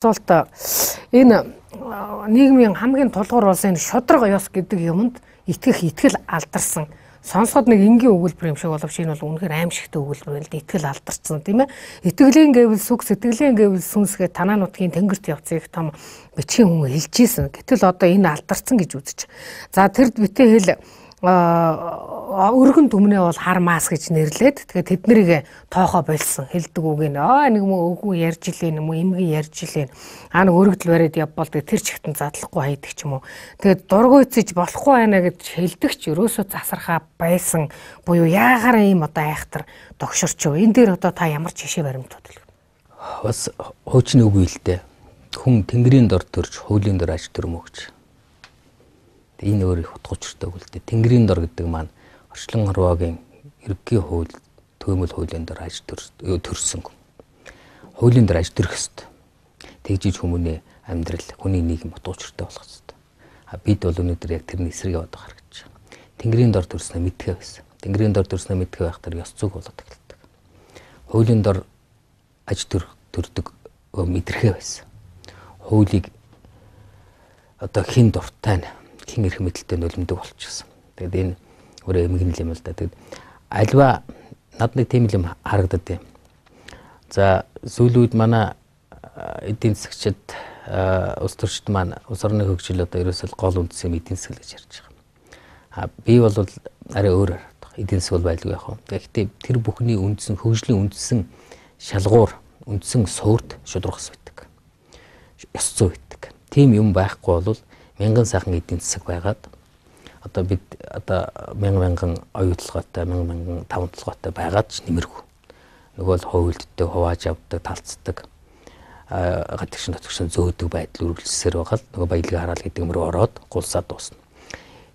асуулт энэ нийгмийн хамгийн тулгуур болсон энэ шудраг ёс гэдэг юмд итгэл алдарсан. Сонсоход нэг энгийн өгүүлбэр юм шиг боловч энэ бол үнэхээр аимшигтай өгүүлбэр байл да. Итгэл алдарсан тийм ээ. Итгэлийн гэвэл сүг, сэтгэлийн гэвэл сүнсгээ танаа нутгийн тэнгэрт явцыг том бичгийн хүн хэлж ийсэн. Гэтэл одоо энэ алдарсан гэж үзэж. За тэр битээ хэл өргөн түмнээ бол хар маас гэж нэрлээд тэгээд тэднийг тоохоо болсон хэлдэг үг нь нэг мө өгөө ярьж илээ юм уу эмгэн ярьж илээ нэг өргөдөл бариад явбал тэр чигтэн задлахгүй хайдаг ч юм уу тэгээд дургуйцэж болохгүй байна гэж хэлдэг ч ерөөсөө засархаа байсан буюу яагаар ийм одоо айхтар догшорч юу энэ дээр одоо та ямар жишээ баримтууд хэлэх бас хуучин үгүй л дээ хүн тэнгэрийн дор төрж хуулийн дор аж төрмөө гэж энэ өөр их утга учиртай үг л дээ. Тэнгэрийн дор гэдэг маань орчлон хорвоогийн ерөнхий хууль төмөл хуулийн дор аж төрсөн. Хуулийн дор аж төрөх ёстой. Тэгжиж хүмүүний амьдрал, хүний нийгэм утга учиртай болох ёстой. Бид бол өнөөдөр яг тэрний эсрэг яваад байгаа гэж байна. Тэнгэрийн дор төрснөө мэдхээ байсан. Тэнгэрийн дор төрснөө мэдхээ байхтар ёс зүг болоод эхэлдэг. Хуулийн дор аж төрдөг мэдрэхээ байсан. Хуулийг одоо хин дуртай хин эрх мэдэлтэй нөлөмдөг болчихсон. Тэгээд энэ өөрөө эмгэн юм л да. Тэгээд альва над нэг тийм юм харагдаад байна. За сүүлийн үед манай эдийн засагчид улс төрчид маань улс орны хөгжил одоо ерөөсөө гол үндсэн эдийн засаг гэж ярьж байгаа. Би бол арай өөр хараад байгаа. Эдийн засаг бол байлгүй яах вэ? Гэхдээ тэр бүхний үндсэн хөгжлийн үндсэн шалгуур, үндсэн суурд шударгас байдаг. Ёс зүй байдаг. Тийм юм байхгүй бол мянган сайхан эдийн засаг байгаад одоо бид одоо мянган оюутлогоотой мянган тавталгоотой байгаад ч нэмэргүй. Нөгөө л хуйлддаг, хувааж авдаг, талцдаг гадагшин дотгошин зөөдөг байдал үргэлжлсээр байгаа л нөгөө баялаг хараал гэдэг юм руу ороод гулсаад дуусна.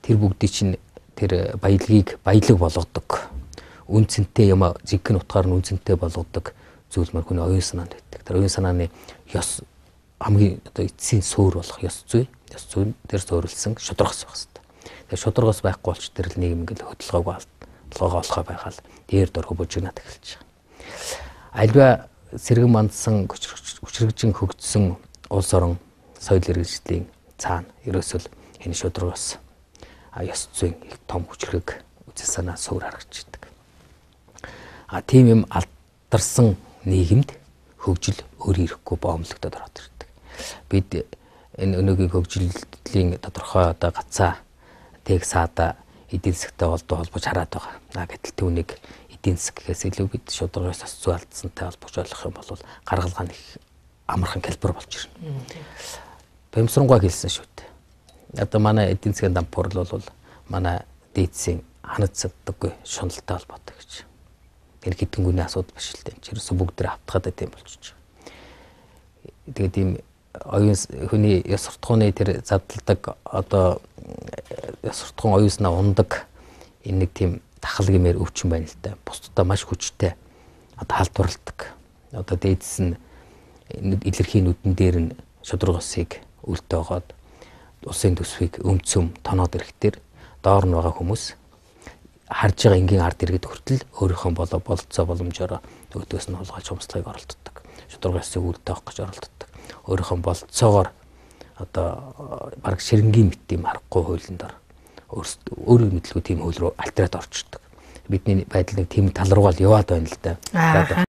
Тэр бүгдийг чинь тэр баялагийг баялаг болгодог. Үнцэнтэй юм жиггэн утгаар нь үнцэнтэй болгодог зүйл мөр хүний оюун санаанд байдаг. Тэр оюун санааны ёс хамгийн одоо эцсийн суур болох ёс зүй дээр суурилсан шударгас байх хэрэгтэй. Тэгээ шударгас байхгүй болч тэр л нийгэм ингээл хөдөлгөөг олохоо байгаал дээр дөрхө бужигнаад эхэлж байгаа. Альва сэргэн мандсан хүчрэгжин хөгжсөн улс орон соёл иргэншлийн цаана ерөөсөл энэ шударгас ёс зүйн их том хүчрэг үзэл санаа суур харагдж байдаг. Тийм юм алдарсан нийгэмд хөгжил өөрөө ирэхгүй боомлогдоод ороод ирдэг. Бид энэ өнөөгийн хөгжлийн тодорхой одоо гацаа тэг саада эдийн засагтай холбож хараад байгаа. Гэтэл түүнийг эдийн засаг гэхээс илүү бид шударгаас ас зүй алдсантай холбож ойлгох юм бол гаргалгаа нэг амархан хэлбэр болж ирнэ. Бямсрангуй хэлсэн шүү дээ. Одоо манай эдийн засгийн дампуурл бол манай дээдсийн ханацдаггүй шуналтай холбоотой гэж. Тэр хэдэн асуудал биш л дээ. Чирээс бүгд тэр автгаад байт юм болчих. Тэгээд ийм оюун хүний ёс суртахууны тэр задлагдаг одоо ёс суртахуун оюун санаа ундаг энэ нэг тийм тахал гэмээр өвчин байна л да. Бусдаа маш хүчтэй одоо халдварладаг. Одоо дээдс нь илэрхий нүдэн дээр нь шударгасыг үлдээгоод усын төсвийг өмцөм тоноод ирэхтэр доор нь байгаа хүмүүс харж байгаа энгийн ард иргэд хүртэл өөрийнхөө бололцоо боломжоор өөдөөс нь хулгайлж хумслагыг оролддог. Шударгасыг үлдээх гэж оролддог. Өөрийнхөө бололцоогоор одоо баг ширэнгийн мэт юм харахгүй хуулийн дор өөрөөр мэдлгүй тийм хууль руу альтернат орчдөг. Бидний байдал нэг тийм тал руугаа л яваад байна л да.